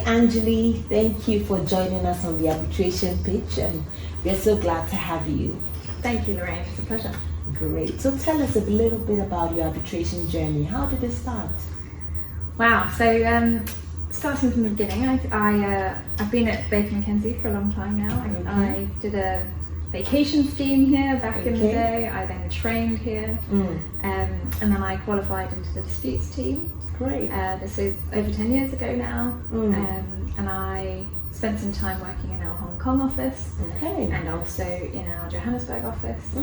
Anjuli, thank you for joining us on the Arbitration Pitch, and we're so glad to have you. Thank you, Lauraine. It's a pleasure. Great. So tell us a little bit about your arbitration journey. How did it start? Wow. So starting from the beginning, I've been at Baker McKenzie for a long time now. I did a vacation scheme here back in the day. I then trained here, and then I qualified into the disputes team. Great. This is over 10 years ago now, and I spent some time working in our Hong Kong office, and also in our Johannesburg office.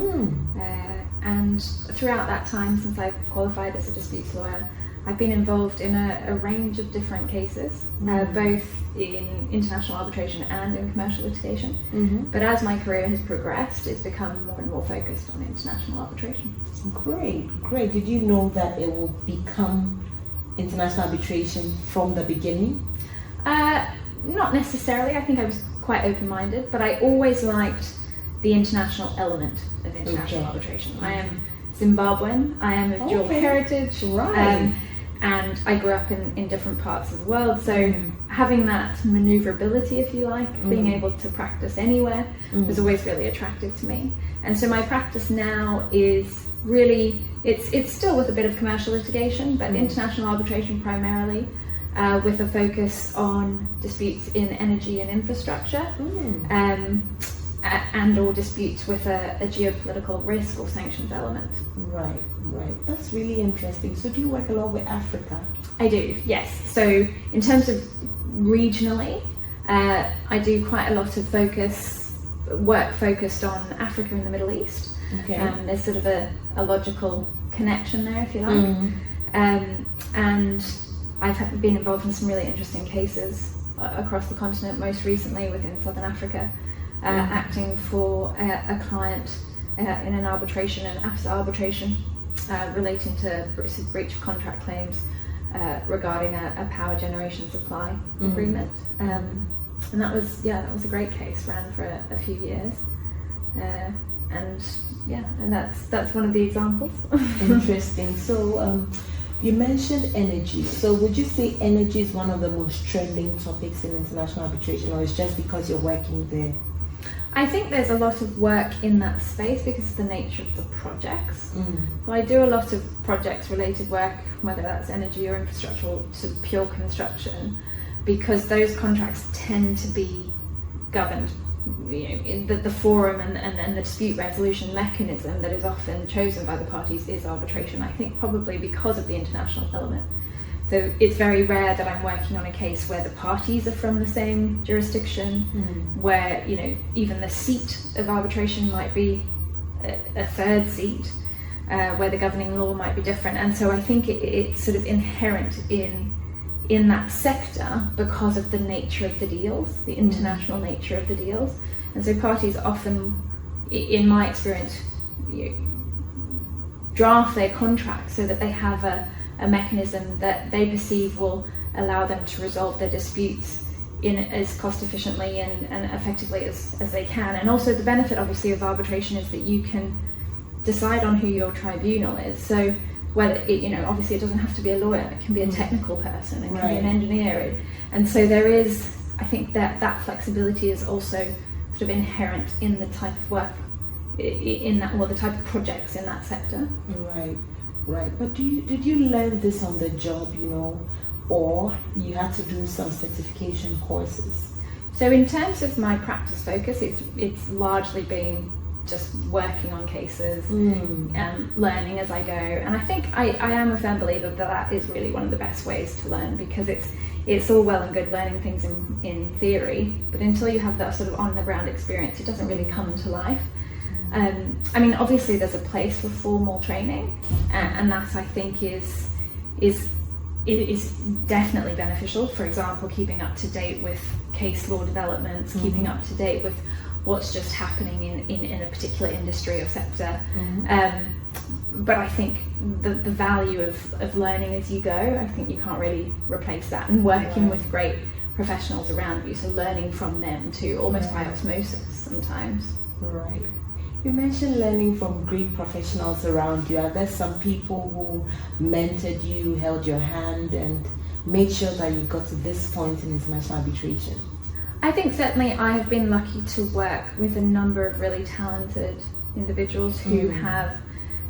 And throughout that time, since I've qualified as a disputes lawyer, I've been involved in a range of different cases, both in international arbitration and in commercial litigation. But as my career has progressed, it's become more and more focused on international arbitration. Great. Did you know that it will become international arbitration from the beginning? Not necessarily. I think I was quite open-minded, but I always liked the international element of international arbitration. I am Zimbabwean. I am of dual heritage, and I grew up in different parts of the world. So having that maneuverability, if you like, being able to practice anywhere, was always really attractive to me. And so my practice now is really, it's still with a bit of commercial litigation, but international arbitration primarily, with a focus on disputes in energy and infrastructure, and or disputes with a geopolitical risk or sanctions element. Right. That's really interesting. So do you work a lot with Africa? I do, yes. So in terms of regionally, I do quite a lot of work focused on Africa and the Middle East. There's sort of a logical connection there, if you like. And I've been involved in some really interesting cases across the continent, most recently within Southern Africa, acting for a client in an arbitration, an AFSA arbitration, relating to breach of contract claims regarding a power generation supply agreement. And that was a great case, ran for a few years. And that's one of the examples. Interesting. So you mentioned energy. So would you say energy is one of the most trending topics in international arbitration, or it's just because you're working there? I think there's a lot of work in that space because of the nature of the projects. So I do a lot of projects related work, whether that's energy or infrastructure or sort of pure construction, because those contracts tend to be governed. The forum and the dispute resolution mechanism that is often chosen by the parties is arbitration, I think probably because of the international element. So it's very rare that I'm working on a case where the parties are from the same jurisdiction, where even the seat of arbitration might be a third seat, where the governing law might be different. And so I think it's sort of inherent in that sector because of the nature of the deals, the international nature of the deals. And so parties often, in my experience, draft their contracts so that they have a mechanism that they perceive will allow them to resolve their disputes in as cost efficiently and effectively as they can. And also the benefit obviously of arbitration is that you can decide on who your tribunal is. So whether obviously it doesn't have to be a lawyer, it can be a technical person, it can be an engineer, and so there is, I think that flexibility is also sort of inherent in the type of work in that, or the type of projects in that sector. Right. But did you learn this on the job, or you had to do some certification courses? So in terms of my practice focus, it's largely been just working on cases and learning as I go. And I think I am a firm believer that is really one of the best ways to learn, because it's all well and good learning things in theory, but until you have that sort of on the ground experience, it doesn't really come to life. I mean, obviously there's a place for formal training, and that I think is definitely beneficial. For example, keeping up to date with case law developments, keeping up to date with what's just happening in a particular industry or sector. But I think the value of learning as you go, I think you can't really replace that, and working with great professionals around you, so learning from them too, almost by osmosis sometimes. Right. You mentioned learning from great professionals around you. Are there some people who mentored you, held your hand, and made sure that you got to this point in international arbitration? I think certainly I have been lucky to work with a number of really talented individuals who have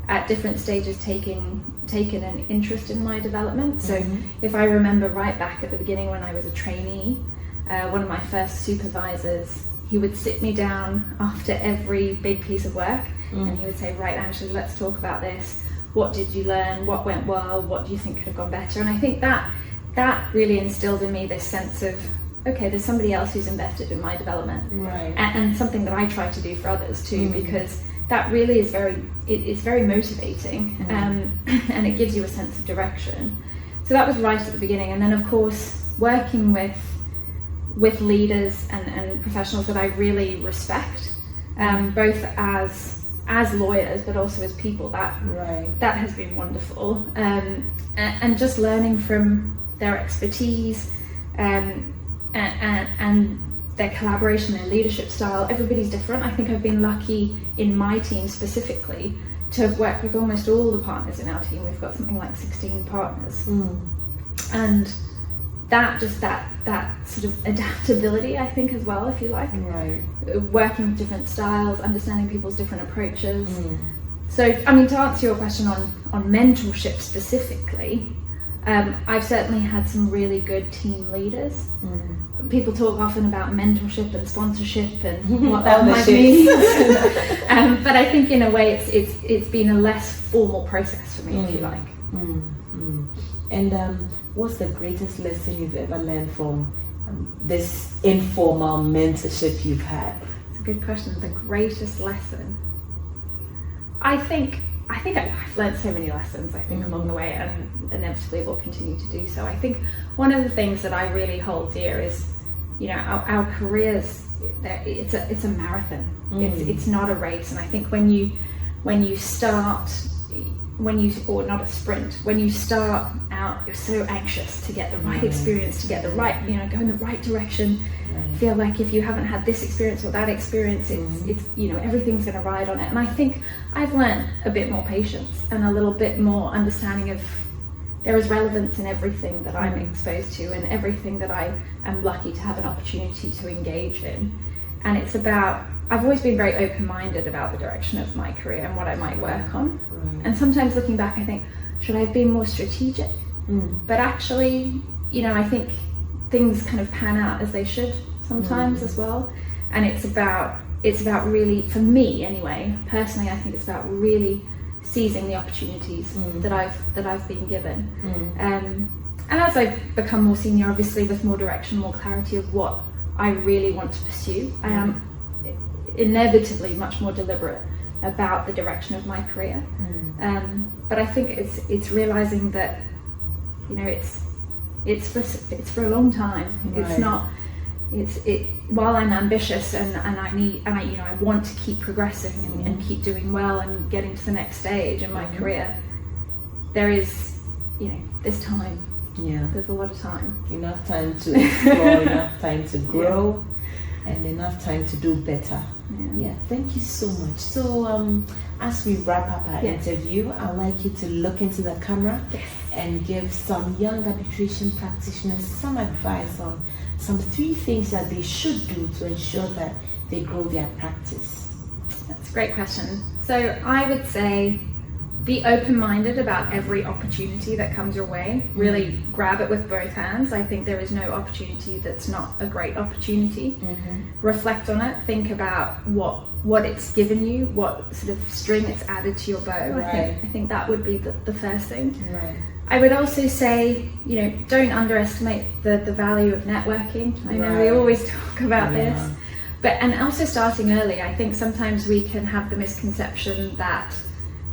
at different stages taken an interest in my development. So if I remember right back at the beginning when I was a trainee, one of my first supervisors, he would sit me down after every big piece of work and he would say, right, Anjuli, let's talk about this. What did you learn? What went well? What do you think could have gone better? And I think that really instilled in me this sense of, okay, there's somebody else who's invested in my development. Right. And something that I try to do for others too, because that really is it's very motivating, and it gives you a sense of direction. So that was right at the beginning, and then of course working with leaders and professionals that I really respect, both as lawyers but also as people. That has been wonderful, and just learning from their expertise and their collaboration, their leadership style. Everybody's different. I think I've been lucky in my team specifically to have worked with almost all the partners in our team. We've got something like 16 partners. And that sort of adaptability, I think, as well, if you like. Right. Working with different styles, understanding people's different approaches. So, I mean, to answer your question on mentorship specifically, I've certainly had some really good team leaders. People talk often about mentorship and sponsorship and what that might mean. But I think in a way it's been a less formal process for me, if you like. And what's the greatest lesson you've ever learned from this informal mentorship you've had? It's a good question. The greatest lesson. I think I've learned so many lessons, I think, along the way, and inevitably will continue to do so. I think one of the things that I really hold dear is, our careers, it's a marathon. It's not a race. And I think when you start, or not a sprint, when you start out, you're so anxious to get the right experience, to get the right, go in the right direction. Feel like if you haven't had this experience or that experience, it's everything's going to ride on it. And I think I've learned a bit more patience and a little bit more understanding of there is relevance in everything that I'm exposed to and everything that I am lucky to have an opportunity to engage in. And it's about, I've always been very open-minded about the direction of my career and what I might work on. And sometimes looking back, I think, should I have been more strategic? But actually, I think things kind of pan out as they should sometimes as well. And it's about really, for me anyway, personally, I think it's about really seizing the opportunities that I've been given. And as I've become more senior, obviously with more direction, more clarity of what I really want to pursue, I am inevitably much more deliberate about the direction of my career. But I think it's realizing that, it's for a long time. Right. It's not. While I'm ambitious and I want to keep progressing and keep doing well and getting to the next stage in my career, there is, there's time. There's a lot of time. Enough time to explore, enough time to grow, and enough time to do better. Thank you so much. So as we wrap up our interview, I'd like you to look into the camera and give some young arbitration practitioners some advice on some 3 things that they should do to ensure that they grow their practice. That's a great question. So I would say be open-minded about every opportunity that comes your way. Really grab it with both hands. I think there is no opportunity that's not a great opportunity. Reflect on it. Think about what it's given you, what sort of string it's added to your bow. I think that would be the first thing. I would also say, don't underestimate the value of networking. I know we always talk about this, and also starting early. I think sometimes we can have the misconception that,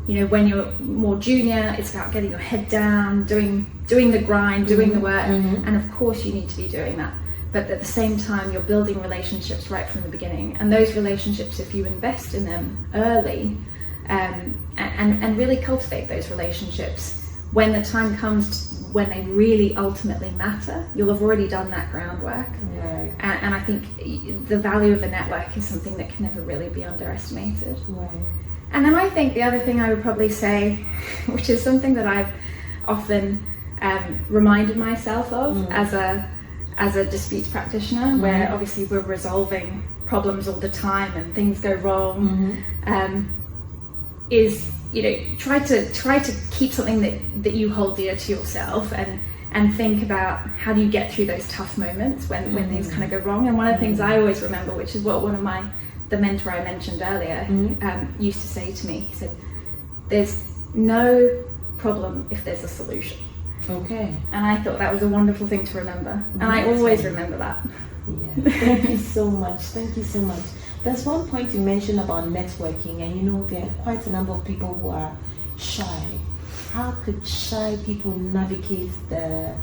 when you're more junior, it's about getting your head down, doing the grind, doing the work, and of course you need to be doing that. But at the same time, you're building relationships right from the beginning, and those relationships, if you invest in them early, and really cultivate those relationships. When the time comes when they really ultimately matter, you'll have already done that groundwork. Right. And I think the value of a network is something that can never really be underestimated. Right. And then I think the other thing I would probably say, which is something that I've often reminded myself of as a disputes practitioner, where obviously we're resolving problems all the time and things go wrong, is, you know, try to keep something that you hold dear to yourself, and think about how do you get through those tough moments when things kind of go wrong. And one of the things I always remember, which is what the mentor I mentioned earlier used to say to me, he said, there's no problem if there's a solution. Okay. And I thought that was a wonderful thing to remember, and I always remember that. Yeah. Thank you so much. Thank you so much. There's one point you mentioned about networking, and you know, there are quite a number of people who are shy. How could shy people navigate the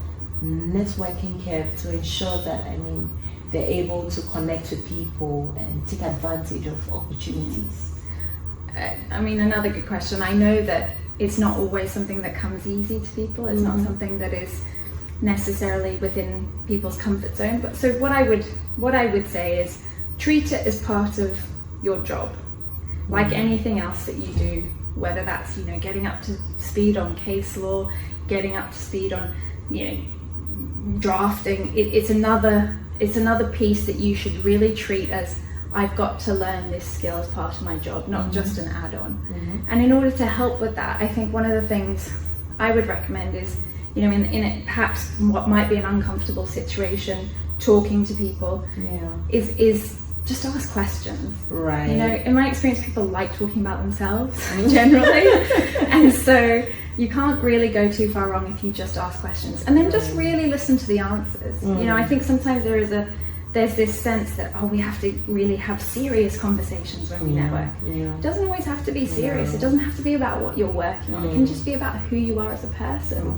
networking curve to ensure that, I mean, they're able to connect with people and take advantage of opportunities? I mean, another good question. I know that it's not always something that comes easy to people. It's not something that is necessarily within people's comfort zone. But so what I would say is, treat it as part of your job, like anything else that you do, whether that's, you know, getting up to speed on case law, getting up to speed on, you know, drafting. It's another piece that you should really treat as, I've got to learn this skill as part of my job, not just an add-on. And in order to help with that, I think one of the things I would recommend is, you know, in it, perhaps what might be an uncomfortable situation, talking to people, is just ask questions. Right. You know, in my experience, people like talking about themselves generally, and so you can't really go too far wrong if you just ask questions, and then just really listen to the answers. You know, I think sometimes there's this sense that, we have to really have serious conversations when we network. It doesn't always have to be serious. It doesn't have to be about what you're working on. It can just be about who you are as a person,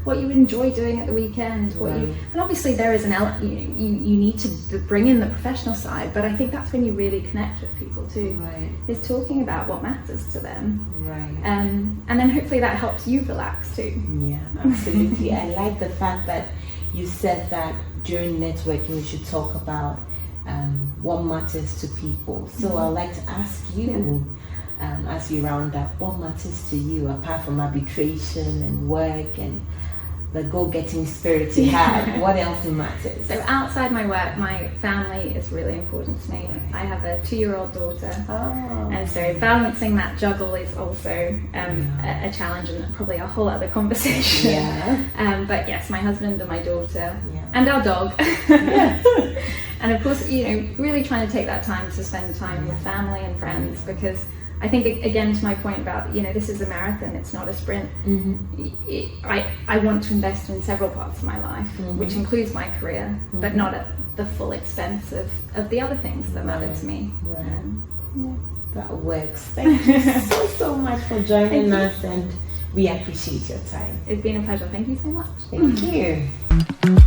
what you enjoy doing at the weekend, and obviously there is an element, you need to bring in the professional side, but I think that's when you really connect with people too, is talking about what matters to them. And then hopefully that helps you relax too. Yeah, absolutely. I like the fact that you said that during networking we should talk about what matters to people. So I'd like to ask you, as we round up, what matters to you apart from arbitration and work and the go-getting spirit you have? What else matters? So outside my work, my family is really important to me. I have a 2-year-old daughter, and so balancing that juggle is also a challenge, and probably a whole other conversation. But yes, my husband and my daughter and our dog. And of course, you know, really trying to take that time to spend time with family and friends, because I think, again, to my point about, you know, this is a marathon, it's not a sprint. I want to invest in several parts of my life, which includes my career, but not at the full expense of the other things that matter to me. That works. Thank you so much for joining us, and we appreciate your time. It's been a pleasure. Thank you so much. Thank you.